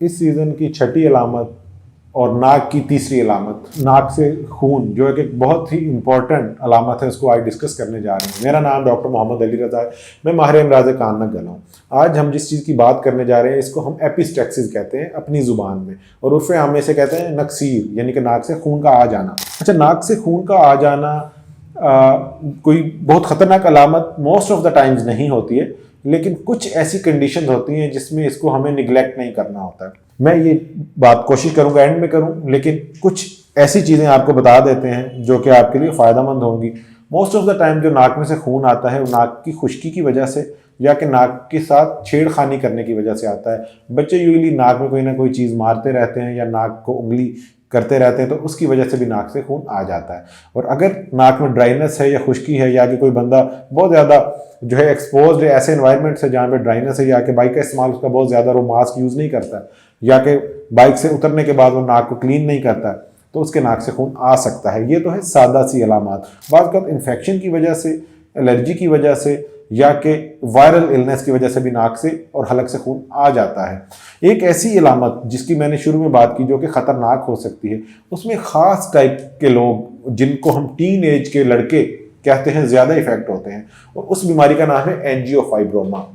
इस सीज़न की छठी अलामत और नाक की तीसरी अलामत, नाक से खून, जो एक बहुत ही इंपॉर्टेंट अलामत है, उसको आज डिस्कस करने जा रहे हैं। मेरा नाम डॉक्टर मोहम्मद अली रज़ा है, मैं माहिर अमराज़ कान नक गला हूँ। आज हम जिस चीज़ की बात करने जा रहे हैं इसको हम एपिस्टेक्सिस कहते हैं अपनी ज़ुबान में, और उर्फ़ आम से कहते हैं नक्सीर, यानी कि नाक से खून का आ जाना। अच्छा, नाक से खून का आ जाना कोई बहुत ख़तरनाक अलामत मोस्ट ऑफ द टाइम्स नहीं होती है, लेकिन कुछ ऐसी कंडीशन होती हैं जिसमें इसको हमें निगलेक्ट नहीं करना होता है। मैं ये बात कोशिश करूंगा एंड में करूं, लेकिन कुछ ऐसी चीज़ें आपको बता देते हैं जो कि आपके लिए फ़ायदेमंद होंगी। मोस्ट ऑफ द टाइम जो नाक में से खून आता है वो नाक की खुश्की की वजह से या कि नाक के साथ छेड़खानी करने की वजह से आता है। बच्चे यूजुअली नाक में कोई ना कोई चीज़ मारते रहते हैं या नाक को उंगली करते रहते हैं, तो उसकी वजह से भी नाक से खून आ जाता है। और अगर नाक में ड्राइनेस है या खुश्की है, या कि कोई बंदा बहुत ज़्यादा जो है एक्सपोज्ड है ऐसे एनवायरनमेंट से जहाँ पे ड्राइनेस है, या कि बाइक का इस्तेमाल उसका बहुत ज़्यादा, वो मास्क यूज़ नहीं करता, या कि बाइक से उतरने के बाद वो नाक को क्लीन नहीं करता, तो उसके नाक से खून आ सकता है। ये तो है सादा सी अलामत। बात कर इन्फेक्शन की वजह से, एलर्जी की वजह से, या कि वायरल इलनेस की वजह से भी नाक से और हलक से खून आ जाता है। एक ऐसी अलामत जिसकी मैंने शुरू में बात की जो कि ख़तरनाक हो सकती है, उसमें ख़ास टाइप के लोग जिनको हम टीन एज के लड़के कहते हैं ज़्यादा इफेक्ट होते हैं, और उस बीमारी का नाम है एंजियोफाइब्रोमा।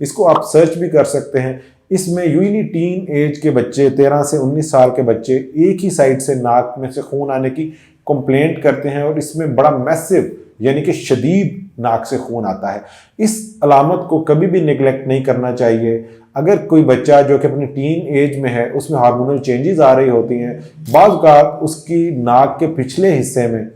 इसको आप सर्च भी कर सकते हैं। इसमें यूजली टीन एज के बच्चे, 13 से 19 साल के बच्चे एक ही साइड से नाक में से खून आने की कंप्लेंट करते हैं, और इसमें बड़ा मैसिव यानी कि शदीद नाक से खून आता है। इस अलामत को कभी भी निगलेक्ट नहीं करना चाहिए। अगर कोई बच्चा जो कि अपनी टीन एज में है, उसमें हार्मोनल चेंजेस आ रही होती हैं, बाज़ औक़ात उसकी नाक के पिछले हिस्से में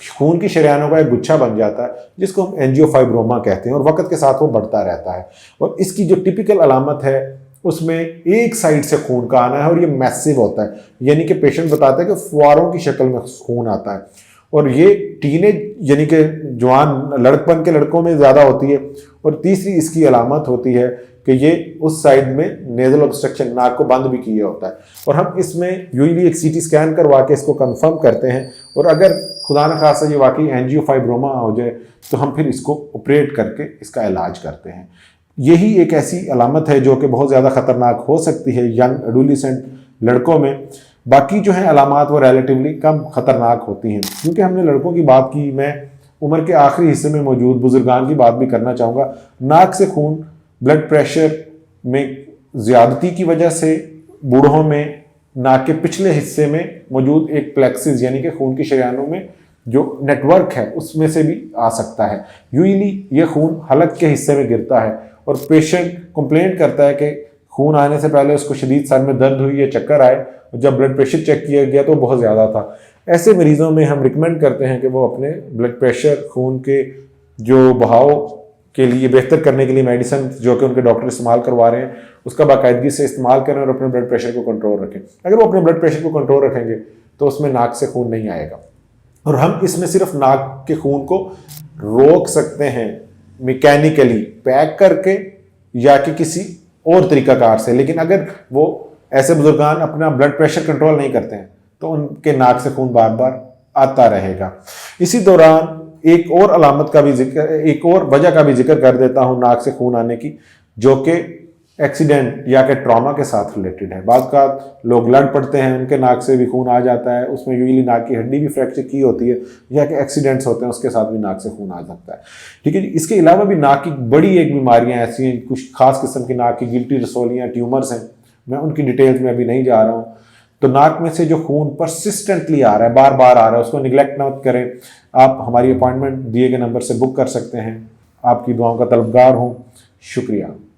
खून की शरियानों का एक गुच्छा बन जाता है, जिसको हम एंजियोफाइब्रोमा कहते हैं, और वक्त के साथ वो बढ़ता रहता है। और इसकी जो टिपिकल अलामत है उसमें एक साइड से खून का आना है, और ये मैसिव होता है, यानी कि पेशेंट बताता है कि फुआरों की शक्ल में खून आता है। और ये टीनेज यानी कि जवान लड़कपन के लड़कों में ज़्यादा होती है। और तीसरी इसकी अलामत होती है कि ये उस साइड में नेज़ल ऑब्स्ट्रक्शन, नाक को बंद भी किया होता है, और हम इसमें यूजुअली एक सीटी स्कैन करवा के इसको कंफर्म करते हैं। और अगर खुदा न खास्ता ये वाकई एंजियोफाइब्रोमा हो जाए तो हम फिर इसको ऑपरेट करके इसका इलाज करते हैं। यही एक ऐसी अलामत है जो कि बहुत ज़्यादा ख़तरनाक हो सकती है यंग एडोलेसेंट लड़कों में। बाकी जो है अलामात वो रिलेटिवली कम ख़तरनाक होती हैं। क्योंकि हमने लड़कों की बात की, मैं उम्र के आखिरी हिस्से में मौजूद बुजुर्गान की बात भी करना चाहूँगा। नाक से खून ब्लड प्रेशर में ज़्यादती की वजह से बूढ़ों में नाक के पिछले हिस्से में मौजूद एक प्लेक्सिस यानी कि खून की शरियानों में जो नेटवर्क है उसमें से भी आ सकता है। यूजुअली ये खून हलक के हिस्से में गिरता है, और पेशेंट कंप्लेंट करता है कि खून आने से पहले उसको शदीद सर में दर्द हुई या चक्कर आए, और जब ब्लड प्रेशर चेक किया गया तो बहुत ज़्यादा था। ऐसे मरीज़ों में हम रिकमेंड करते हैं कि वो अपने ब्लड प्रेशर, खून के जो बहाव के लिए बेहतर करने के लिए मेडिसिन जो कि उनके डॉक्टर इस्तेमाल करवा रहे हैं उसका बाकायदगी से इस्तेमाल करें, और अपने ब्लड प्रेशर को कंट्रोल रखें। अगर वो अपने ब्लड प्रेशर को कंट्रोल रखेंगे तो उसमें नाक से खून नहीं आएगा। और हम इसमें सिर्फ नाक के खून को रोक सकते हैं मैकेनिकली पैक करके या कि किसी और तरीकाकार से। लेकिन अगर वो ऐसे बुजुर्गान अपना ब्लड प्रेशर कंट्रोल नहीं करते हैं तो उनके नाक से खून बार बार आता रहेगा। इसी दौरान एक और अलामत का भी जिक्र, एक और वजह का भी जिक्र कर देता हूँ नाक से खून आने की, जो कि एक्सीडेंट या कि ट्रॉमा के साथ रिलेटेड है। बाद का लोग लड़ पड़ते हैं, उनके नाक से भी खून आ जाता है, उसमें यूजुअली नाक की हड्डी भी फ्रैक्चर की होती है, या कि एक्सीडेंट्स होते हैं उसके साथ भी नाक से खून आ सकता है। ठीक है जी। इसके अलावा भी नाक की बड़ी एक बीमारियां ऐसी हैं, कुछ खास किस्म की नाक की गिल्टी रसोलियाँ, ट्यूमर्स हैं, मैं उनकी डिटेल्स में अभी नहीं जा रहा हूँ। तो नाक में से जो खून परसिस्टेंटली आ रहा है, बार बार आ रहा है, उसको निगलेक्ट मत करें। आप हमारी अपॉइंटमेंट दिए गए नंबर से बुक कर सकते हैं। आपकी दुआओं का तलबगार हूँ। शुक्रिया।